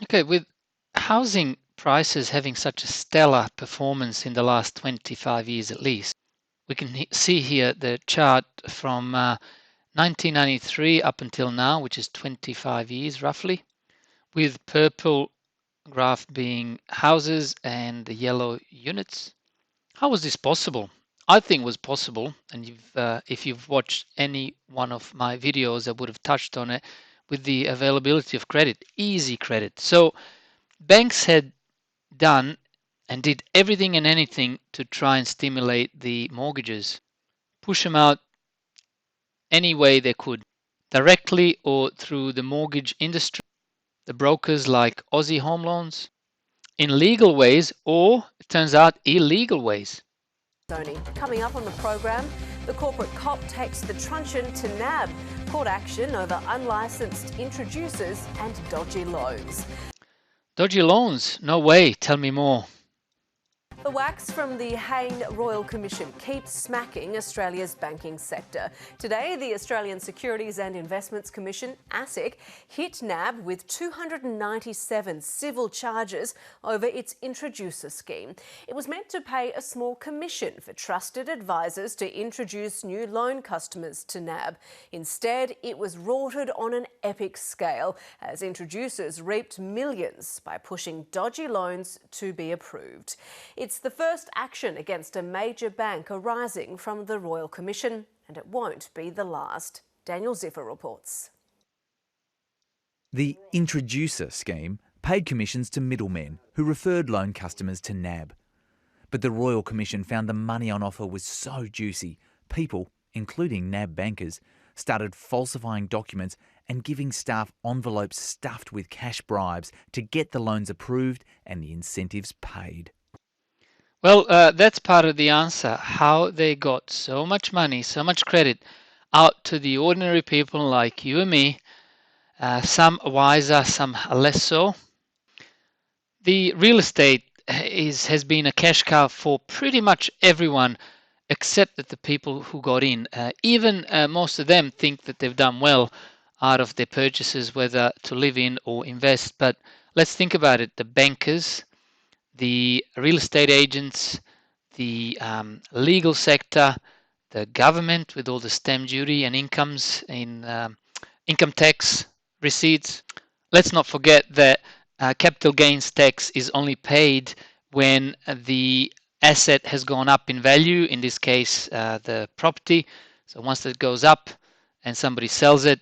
Okay, with housing prices having such a stellar performance in the last 25 years at least, we can see here the chart from 1993 up until now, which is 25 years roughly, with purple graph being houses and the yellow units. How was this possible? I think it was possible, and if you've watched any one of my videos, I would have touched on it with the availability of credit, easy credit. So banks had done and did everything and anything to try and stimulate the mortgages, push them out any way they could, directly or through the mortgage industry, the brokers like Aussie Home Loans, in legal ways or, it turns out, illegal ways. Coming up on the program, the corporate cop takes the truncheon to NAB. Court action over unlicensed introducers and dodgy loans. Dodgy loans? No way. Tell me more. The wax from the Hayne Royal Commission keeps smacking Australia's banking sector. Today, the Australian Securities and Investments Commission, ASIC, hit NAB with 297 civil charges over its introducer scheme. It was meant to pay a small commission for trusted advisors to introduce new loan customers to NAB. Instead, it was rorted on an epic scale as introducers reaped millions by pushing dodgy loans to be approved. It's the first action against a major bank arising from the Royal Commission, and it won't be the last. Daniel Ziffer reports. The introducer scheme paid commissions to middlemen who referred loan customers to NAB. But the Royal Commission found the money on offer was so juicy, people, including NAB bankers, started falsifying documents and giving staff envelopes stuffed with cash bribes to get the loans approved and the incentives paid. Well, that's part of the answer, how they got so much money, so much credit out to the ordinary people like you and me, some wiser, some less so. The real estate has been a cash cow for pretty much everyone except that the people who got in. Even most of them think that they've done well out of their purchases, whether to live in or invest. But let's think about it. The bankers, the real estate agents, the legal sector, the government with all the stamp duty and incomes in income tax receipts. Let's not forget that capital gains tax is only paid when the asset has gone up in value, in this case the property. So once that goes up and somebody sells it,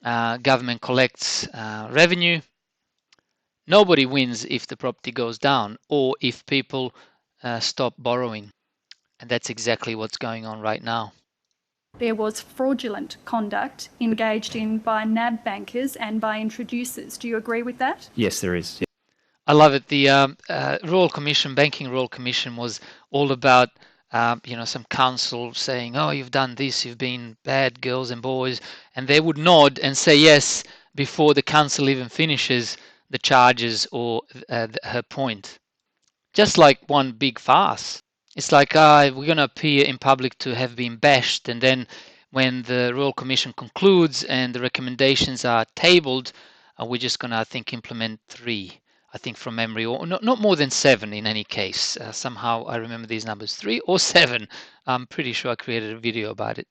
government collects revenue. Nobody wins if the property goes down or if people stop borrowing. And that's exactly what's going on right now. There was fraudulent conduct engaged in by NAB bankers and by introducers. Do you agree with that? Yes, there is. Yeah. I love it. The Royal Commission, Banking Royal Commission, was all about some council saying, "Oh, you've done this, you've been bad girls and boys," and they would nod and say yes before the council even finishes the charges or her point. Just like one big farce. It's like we're going to appear in public to have been bashed, and then when the Royal Commission concludes and the recommendations are tabled, we're just going to, I think, implement 3, I think from memory, or not more than 7 in any case. Somehow I remember these numbers, 3 or 7. I'm pretty sure I created a video about it.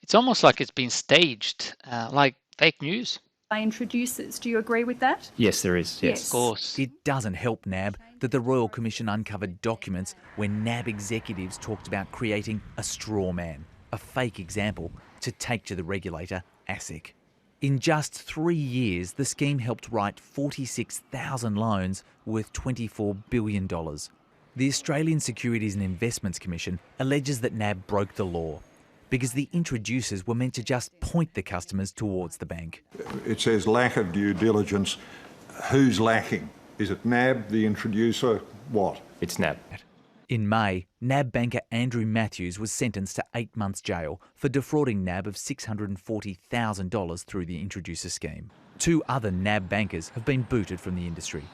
It's almost like it's been staged, like fake news. By introducers. Do you agree with that? Yes, there is. Yes. Of course. It doesn't help NAB that the Royal Commission uncovered documents where NAB executives talked about creating a straw man, a fake example, to take to the regulator, ASIC. In just 3 years, the scheme helped write 46,000 loans worth $24 billion. The Australian Securities and Investments Commission alleges that NAB broke the law because the introducers were meant to just point the customers towards the bank. It says lack of due diligence. Who's lacking? Is it NAB, the introducer? What? It's NAB. In May, NAB banker Andrew Matthews was sentenced to 8 months jail for defrauding NAB of $640,000 through the introducer scheme. 2 other NAB bankers have been booted from the industry.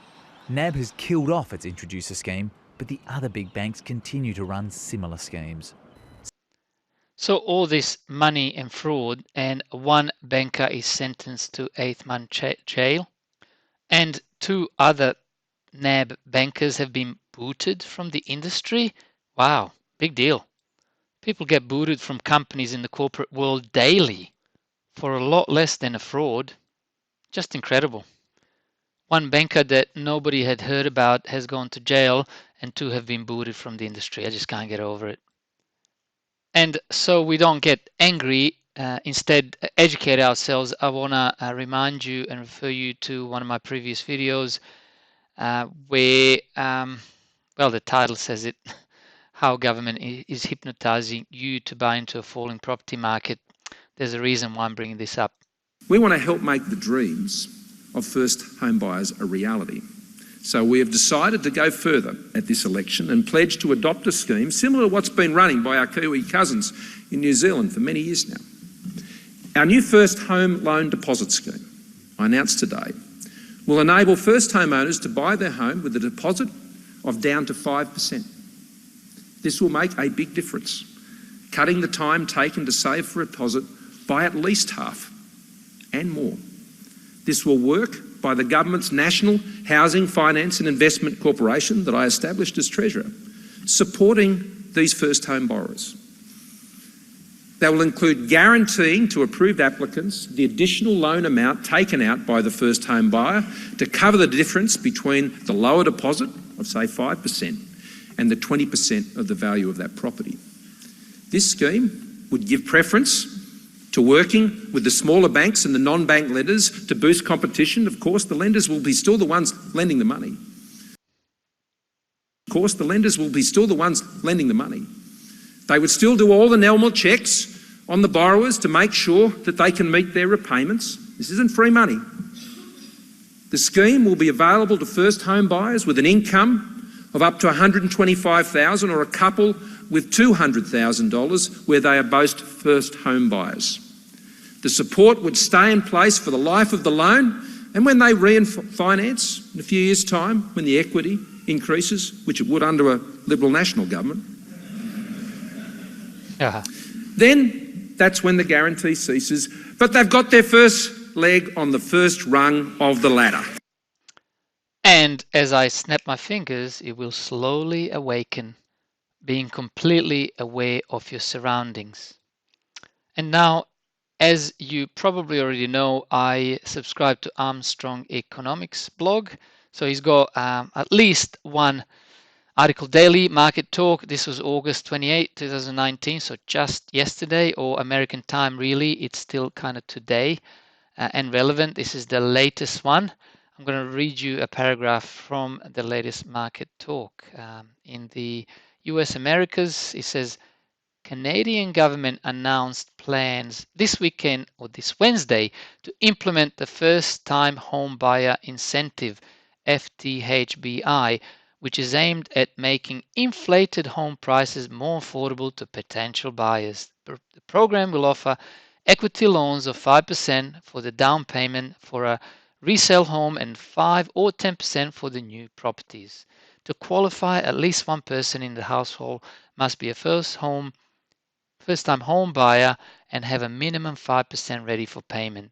NAB has killed off its introducer scheme, but the other big banks continue to run similar schemes. So all this money and fraud, and one banker is sentenced to 8 months jail. And 2 other NAB bankers have been booted from the industry. Wow, big deal. People get booted from companies in the corporate world daily for a lot less than a fraud. Just incredible. One banker that nobody had heard about has gone to jail, and 2 have been booted from the industry. I just can't get over it. And so we don't get angry, instead educate ourselves. I want to remind you and refer you to one of my previous videos where, well, the title says it, how government is hypnotizing you to buy into a falling property market. There's a reason why I'm bringing this up. We want to help make the dreams of first home buyers a reality. So we have decided to go further at this election and pledge to adopt a scheme similar to what's been running by our Kiwi cousins in New Zealand for many years now. Our new first home loan deposit scheme, I announced today, will enable first homeowners to buy their home with a deposit of down to 5%. This will make a big difference, cutting the time taken to save for a deposit by at least half and more. This will work by the government's National Housing Finance and Investment Corporation that I established as Treasurer, supporting these first home borrowers. They will include guaranteeing to approved applicants the additional loan amount taken out by the first home buyer to cover the difference between the lower deposit of, say, 5% and the 20% of the value of that property. This scheme would give preference to working with the smaller banks and the non-bank lenders to boost competition. Of course, the lenders will be still the ones lending the money. They would still do all the normal checks on the borrowers to make sure that they can meet their repayments. This isn't free money. The scheme will be available to first home buyers with an income of up to $125,000 or a couple with $200,000 where they are both first home buyers. The support would stay in place for the life of the loan, and when they refinance in a few years' time, when the equity increases, which it would under a Liberal National government, then that's when the guarantee ceases. But they've got their first leg on the first rung of the ladder. And as I snap my fingers, it will slowly awaken, being completely aware of your surroundings. And now, as you probably already know, I subscribe to Armstrong Economics blog. So he's got at least one article daily. Market Talk, this was August 28, 2019, so just yesterday, or American time really, it's still kind of today and relevant. This is the latest one. I'm going to read you a paragraph from the latest Market Talk. In the US Americas, it says, Canadian government announced plans this weekend or this Wednesday to implement the first-time home buyer incentive, FTHBI, which is aimed at making inflated home prices more affordable to potential buyers. The program will offer equity loans of 5% for the down payment for a resale home and 5 or 10% for the new properties. To qualify, at least one person in the household must be a first-time home buyer and have a minimum 5% ready for payment.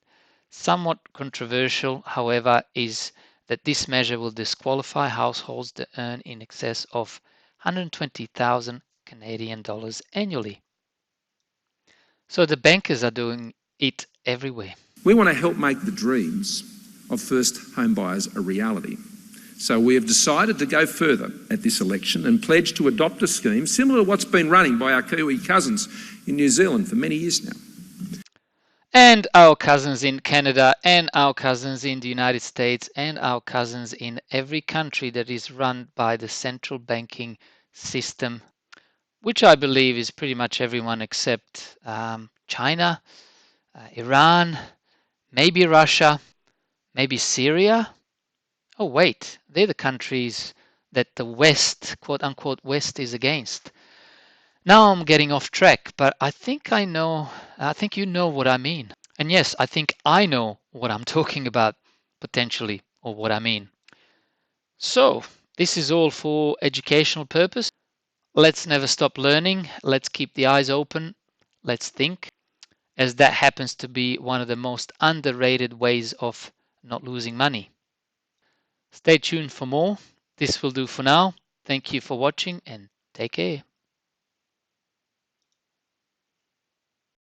Somewhat controversial, however, is that this measure will disqualify households that earn in excess of 120,000 Canadian dollars annually. So the bankers are doing it everywhere. We want to help make the dreams of first home buyers a reality. So we have decided to go further at this election and pledge to adopt a scheme similar to what's been running by our Kiwi cousins in New Zealand for many years now. And our cousins in Canada, and our cousins in the United States, and our cousins in every country that is run by the central banking system, which I believe is pretty much everyone except China, Iran, maybe Russia, maybe Syria. Oh wait, they're the countries that the West, quote unquote, West is against. Now I'm getting off track, but I think you know what I mean. And yes, I think I know what I'm talking about, potentially, or what I mean. So, this is all for educational purpose. Let's never stop learning. Let's keep the eyes open. Let's think, as that happens to be one of the most underrated ways of not losing money. Stay tuned for more. This will do for now. Thank you for watching and take care.